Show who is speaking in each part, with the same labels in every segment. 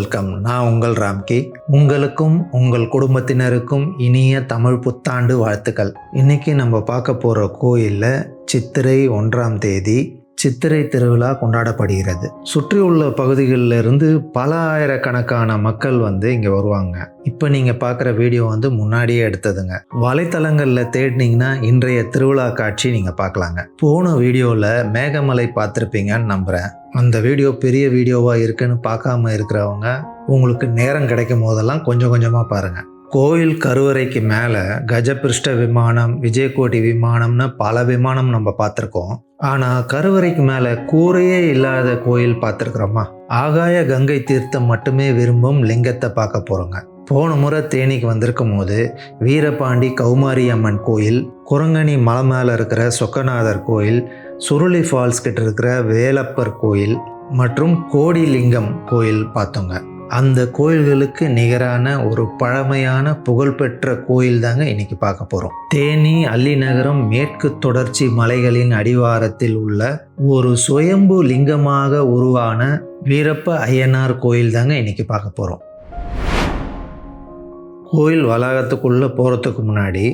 Speaker 1: Welcome. நான் உங்கள் ராம்கி. உங்களுக்கும் உங்கள் குடும்பத்தினருக்கும் இனிய தமிழ் புத்தாண்டு வாழ்த்துக்கள். இன்னைக்கு நம்ம பார்க்க போகிற கோயிலில் சித்திரை 1ஆம் தேதி சித்திரை திருவிழா கொண்டாடப்படுகிறது. சுற்றியுள்ள பகுதிகளில் இருந்து பல ஆயிரக்கணக்கான மக்கள் இங்கே வருவாங்க. இப்போ நீங்கள் பார்க்குற வீடியோ முன்னாடியே எடுத்ததுங்க. வலைத்தளங்களில் தேடினீங்கன்னா இன்றைய திருவிழா காட்சி நீங்கள் பார்க்கலாங்க. போன வீடியோவில் மேகமலை பார்த்துருப்பீங்கன்னு நம்புகிறேன். அந்த வீடியோ பெரிய வீடியோவாக இருக்குன்னு பார்க்காம இருக்கிறவங்க உங்களுக்கு நேரம் கிடைக்கும் போதெல்லாம் கொஞ்சம் கொஞ்சமாக பாருங்கள். கோயில் கருவறைக்கு மேலே கஜபிருஷ்ட விமானம், விஜயகோடி விமானம்னு பல விமானம் நம்ம பார்த்துருக்கோம். ஆனால் கருவறைக்கு மேலே கூரையே இல்லாத கோயில் பார்த்துருக்குறோமா? ஆகாய கங்கை தீர்த்தம் மட்டுமே விரும்பும் லிங்கத்தை பார்க்க போகிறோங்க. போன முறை தேனிக்கு வந்திருக்கும் போது வீரபாண்டி கௌமாரி அம்மன் கோயில், குரங்கணி மலை மேலே இருக்கிற சொக்கநாதர் கோயில், சுருளி ஃபால்ஸ் கிட்ட இருக்கிற வேலப்பர் கோயில் மற்றும் கோடிலிங்கம் கோயில் பார்த்தோங்க. அந்த கோயில்களுக்கு நிகரான ஒரு பழமையான புகழ்பெற்ற கோயில் தாங்க இன்னைக்கு பார்க்க போகிறோம். தேனி அல்லிநகரம் மேற்கு தொடர்ச்சி மலைகளின் அடிவாரத்தில் உள்ள ஒரு சுயம்பு லிங்கமாக உருவான வீரப்ப ஐயனார் கோயில் தாங்க இன்னைக்கு பார்க்க போகிறோம். கோயில் வளாகத்துக்குள்ளே போகிறதுக்கு முன்னாடி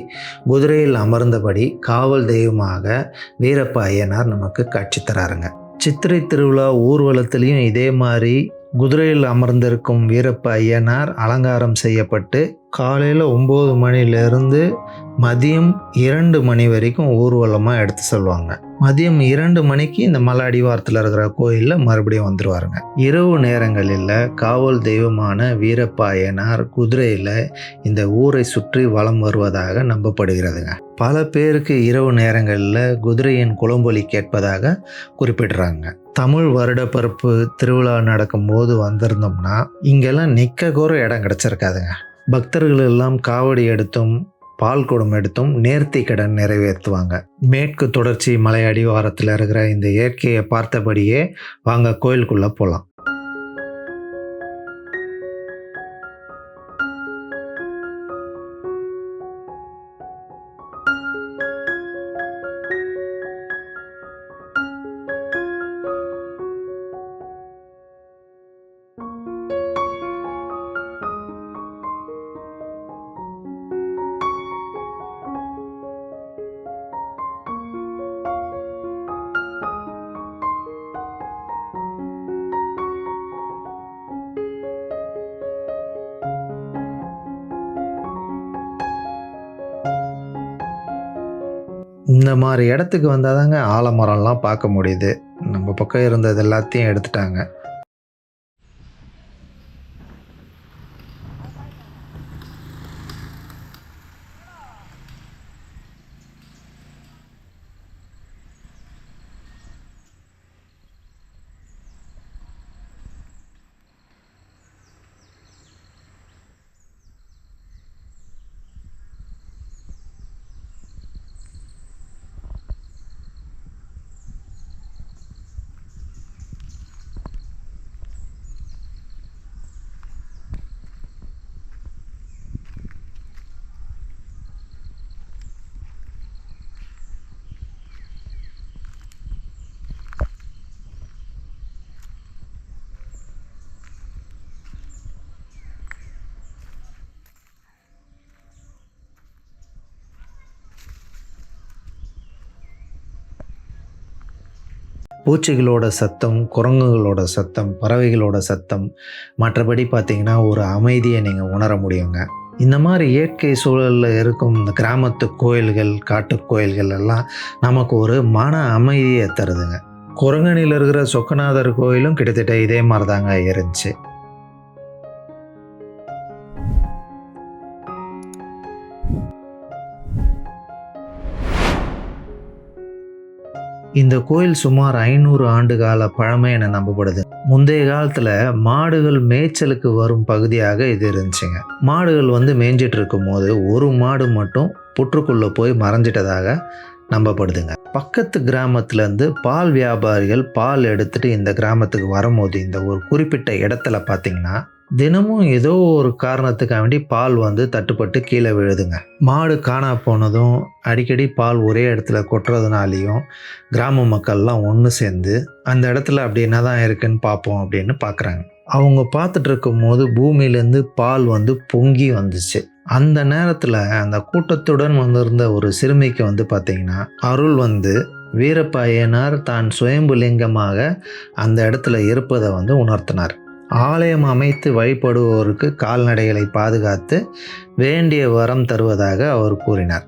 Speaker 1: குதிரையில் அமர்ந்தபடி காவல் தெய்வமாக வீரப்ப ஐயனார் நமக்கு காட்சி தராருங்க. சித்திரை திருவிழா ஊர்வலத்திலையும் இதே மாதிரி குதிரையில் அமர்ந்திருக்கும் வீரப்ப ஐயனார் அலங்காரம் செய்யப்பட்டு காலையில் 9 மணிலேருந்து மதியம் 2 மணி வரைக்கும் ஊர்வலமாக எடுத்து செல்வாங்க. மதியம் 2 மணிக்கு இந்த மலை அடிவாரத்தில் இருக்கிற கோயிலில் மறுபடியும் வந்துடுவாருங்க. இரவு நேரங்களில் காவல் தெய்வமான வீரப்ப ஐயனார் குதிரையில் இந்த ஊரை சுற்றி வலம் வருவதாக நம்பப்படுகிறதுங்க. பல பேருக்கு இரவு நேரங்களில் குதிரையின் குளம்பொலி கேட்பதாக குறிப்பிடுறாங்க. தமிழ் வருடப்பிறப்பு திருவிழா நடக்கும்போது வந்திருந்தோம்னா இங்கெல்லாம் நிற்க கூட இடம் கிடச்சிருக்காதுங்க. பக்தர்கள் எல்லாம் காவடி எடுத்தும் பால் குடம் எடுத்தும் நேர்த்தி கடன் நிறைவேற்றுவாங்க. மேற்கு தொடர்ச்சி மலை அடிவாரத்தில் இருக்கிற இந்த இயற்கையை பார்த்தபடியே வாங்க கோயிலுக்குள்ளே போகலாம். இந்த மாதிரி இடத்துக்கு வந்தால் தாங்க ஆலமரம்லாம் பார்க்க முடியுது. நம்ம பக்கம் இருந்தது எல்லாத்தையும் எடுத்துட்டாங்க. பூச்சிகளோட சத்தம், குரங்குகளோட சத்தம், பறவைகளோட சத்தம், மற்றபடி பார்த்திங்கன்னா ஒரு அமைதியை நீங்கள் உணர முடியுங்க. இந்த மாதிரி இயற்கை சூழலில் இருக்கும் இந்த கிராமத்து கோயில்கள், காட்டு கோயில்கள் எல்லாம் நமக்கு ஒரு மன அமைதியை தருதுங்க. குரங்கணியில் இருக்கிற சொக்கநாதர் கோயிலும் கிட்டத்தட்ட இதே மாதிரி தாங்க இருந்துச்சு. இந்த கோயில் சுமார் 500 ஆண்டு கால பழமை என நம்பப்படுது. முந்தைய காலத்தில் மாடுகள் மேய்ச்சலுக்கு வரும் பகுதியாக இது இருந்துச்சுங்க. மாடுகள் மேய்ஞ்சிட்டு இருக்கும் போது ஒரு மாடு மட்டும் புற்றுக்குள்ளே போய் மறைஞ்சிட்டதாக நம்பப்படுதுங்க. பக்கத்து கிராமத்துலேருந்து பால் வியாபாரிகள் பால் எடுத்துகிட்டு இந்த கிராமத்துக்கு வரும்போது இந்த ஒரு குறிப்பிட்ட இடத்துல பார்த்திங்கன்னா தினமும் ஏதோ ஒரு காரணத்துக்காக வேண்டி பால் தட்டுப்பட்டு கீழே விழுதுங்க. மாடு காணா போனதும் அடிக்கடி பால் ஒரே இடத்துல கொட்டுறதுனாலையும் கிராம மக்கள்லாம் ஒன்று சேர்ந்து அந்த இடத்துல அப்படி என்ன தான் இருக்குன்னு பார்ப்போம் அப்படின்னு பார்க்குறாங்க. அவங்க பார்த்துட்டு இருக்கும்போது பூமியிலேருந்து பால் வந்து பொங்கி வந்துச்சு. அந்த நேரத்தில் அந்த கூட்டத்துடன் வந்திருந்த ஒரு சிறுமிக்கு வந்து பார்த்திங்கன்னா, அருள் வந்து வீரப்ப அய்யனார் தான் சுயம்புலிங்கமாக அந்த இடத்துல இருப்பதை வந்து உணர்த்தினார். ஆலயம் அமைத்து வழிபடுவோருக்கு கால்நடைகளை பாதுகாத்து வேண்டிய வரம் தருவதாக அவர் கூறினார்.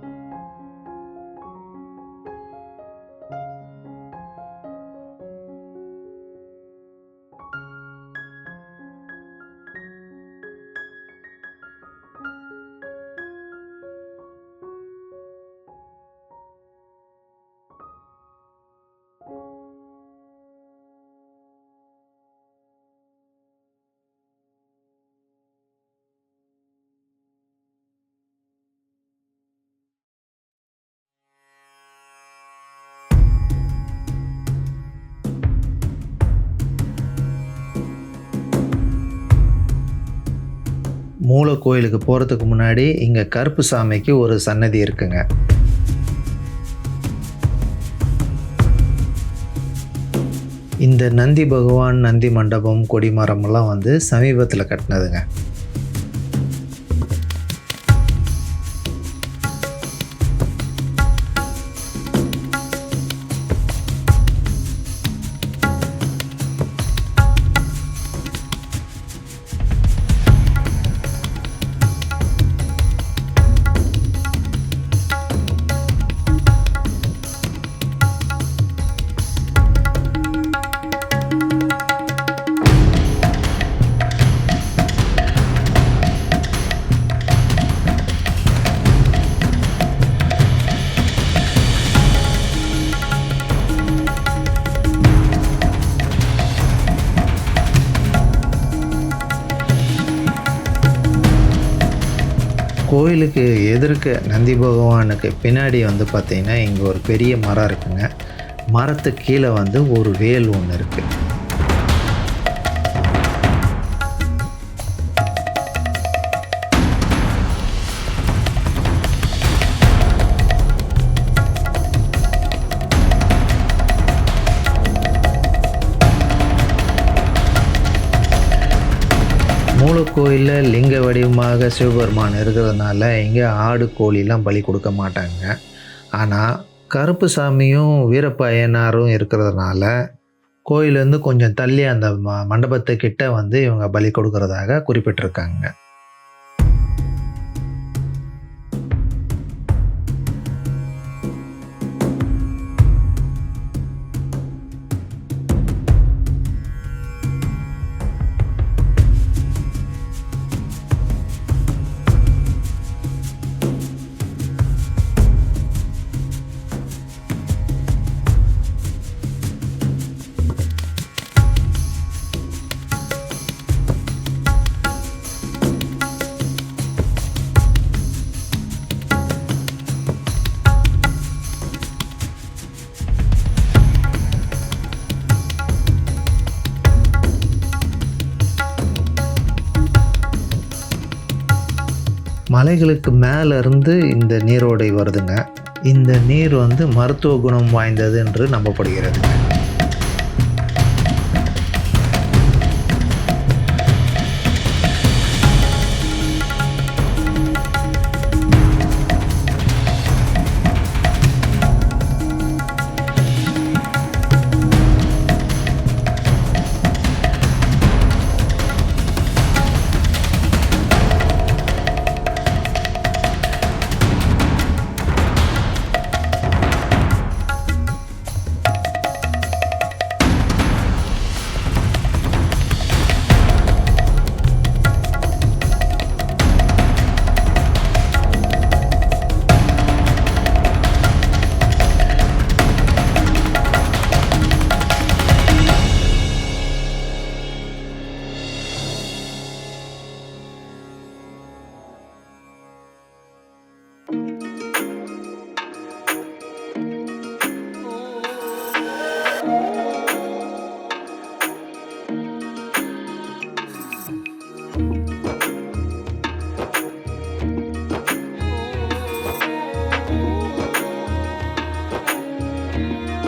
Speaker 1: மூல கோயிலுக்கு போகிறதுக்கு முன்னாடி இங்கே கருப்பு சாமிக்கு ஒரு சன்னதி இருக்குங்க. இந்த நந்தி பகவான், நந்தி மண்டபம், கொடிமரமெல்லாம் வந்து சமீபத்தில் கட்டினதுங்க. கோயிலுக்கு எதிர்க்க நந்தி பகவானுக்கு பின்னாடி வந்து பார்த்திங்கன்னா, இங்கே ஒரு பெரிய மரம் இருக்குங்க. மரத்துக்கு கீழே வந்து ஒரு வேல் ஒன்று இருக்குது. மூலக்கோயிலில் லிங்க வடிவமாக சிவபெருமான் இருக்கிறதுனால இங்கே ஆடு கோழிலாம் பலி கொடுக்க மாட்டாங்க. ஆனால் கருப்பு சாமியும் வீரப்ப அய்யனாரும் இருக்கிறதுனால கோயிலேருந்து கொஞ்சம் தள்ளி அந்த மண்டபத்துக்கிட்ட வந்து இவங்க பலி கொடுக்கறதாக குறிப்பிட்டிருக்காங்க. மலைகளுக்கு மேலே இருந்து இந்த நீரோடை வருதுங்க. இந்த நீர் வந்து மருத்துவ குணம் வாய்ந்தது என்று நம்பப்படுகிறதுங்க.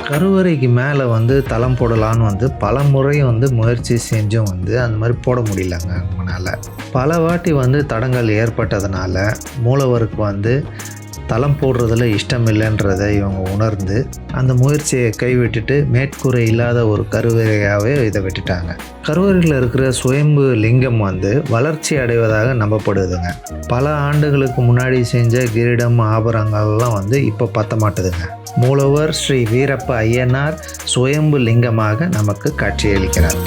Speaker 1: கருவறைக்கு மேலே தளம் போடலான்னு பல முறை முயற்சி செஞ்சும் அந்த மாதிரி போட முடியலங்க அவங்களால. பல வாட்டி தடங்கள் ஏற்பட்டதுனால மூலவருக்கு தளம் போடுறதுல இஷ்டம் இல்லைன்றதை இவங்க உணர்ந்து அந்த முயற்சியை கைவிட்டுட்டு மேற்கூரை இல்லாத ஒரு கருவறையாகவே இதை விட்டுட்டாங்க. கருவறையில் இருக்கிற சுயம்பு லிங்கம் வளர்ச்சி அடைவதாக நம்பப்படுதுங்க. பல ஆண்டுகளுக்கு முன்னாடி செஞ்ச கிரீடம் ஆபரணங்கள்லாம் இப்போ பத்த மாட்டுதுங்க. மூலவர் ஸ்ரீ வீரப்ப ஐயனார் சுயம்பு லிங்கமாக நமக்கு காட்சியளிக்கிறார்.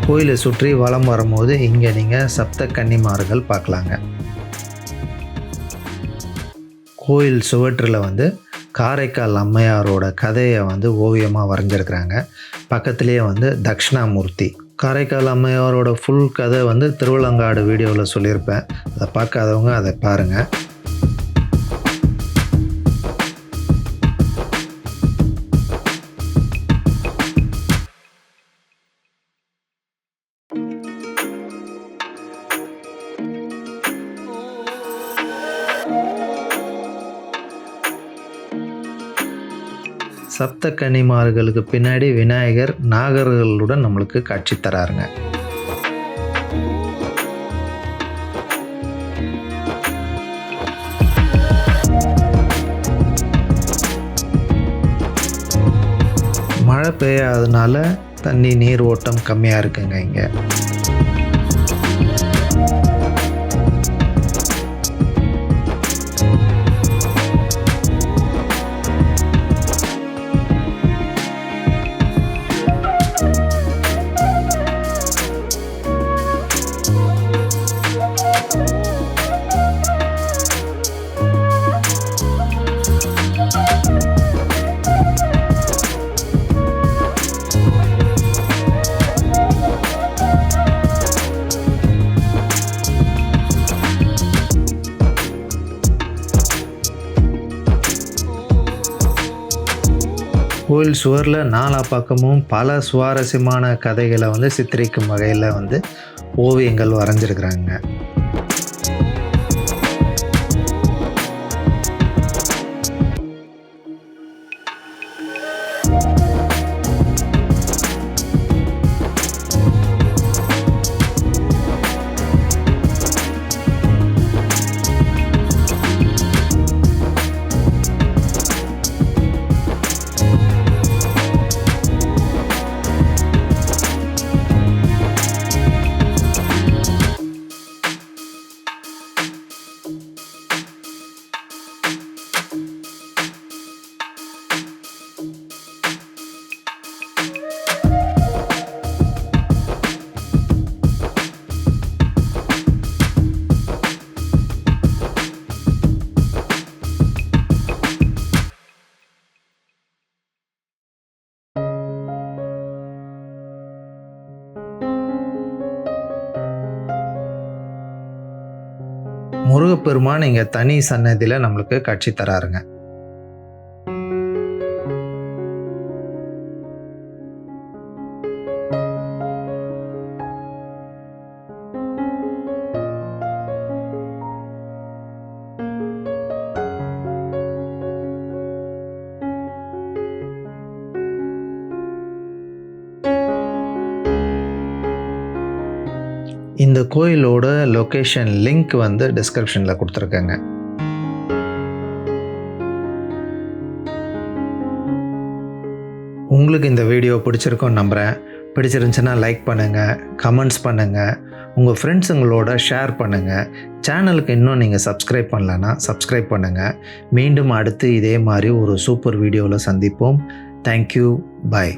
Speaker 1: கோயிலை சுற்றி வலம் வரும்போது இங்கே நீங்கள் சப்த கன்னிமார்கள் பார்க்கலாங்க. கோயில் சுவற்றில் காரைக்கால் அம்மையாரோட கதையை ஓவியமாக வரைஞ்சிருக்கிறாங்க. பக்கத்துலேயே தட்சிணாமூர்த்தி. காரைக்கால் அம்மையாரோட ஃபுல் கதை திருவிழங்காடு வீடியோவில் சொல்லியிருப்பேன். அதை பார்க்காதவங்க அதை பாருங்கள். சப்த கன்னிமார்களுக்கு பின்னாடி விநாயகர் நாகர்களுடன் நம்மளுக்கு காட்சி தராருங்க. மழை பெய்யாததுனால தண்ணி நீர் ஓட்டம் கம்மியாக இருக்குங்க இங்கே. கோயில் சுவரில் நாலா பக்கமும் பல சுவாரஸ்யமான கதைகளை சித்தரிக்கும் வகையில் ஓவியங்கள் வரைஞ்சிருக்கிறாங்க. முருகப்பெருமான் இங்கே தனி சன்னதியில் நம்மளுக்கு காட்சி தராருங்க. இந்த கோயிலோட லொக்கேஷன் லிங்க் டிஸ்கிரிப்ஷனில் கொடுத்துருக்கேங்க. உங்களுக்கு இந்த வீடியோ பிடிச்சிருக்கும்னு நம்புகிறேன். பிடிச்சிருந்துச்சுன்னா லைக் பண்ணுங்கள், கமெண்ட்ஸ் பண்ணுங்கள், உங்கள் ஃப்ரெண்ட்ஸுங்களோட ஷேர் பண்ணுங்கள். சேனலுக்கு இன்னும் நீங்கள் சப்ஸ்கிரைப் பண்ணலன்னா சப்ஸ்கிரைப் பண்ணுங்கள். மீண்டும் அடுத்து இதே மாதிரி ஒரு சூப்பர் வீடியோவில் சந்திப்போம். தேங்க்யூ. பாய்.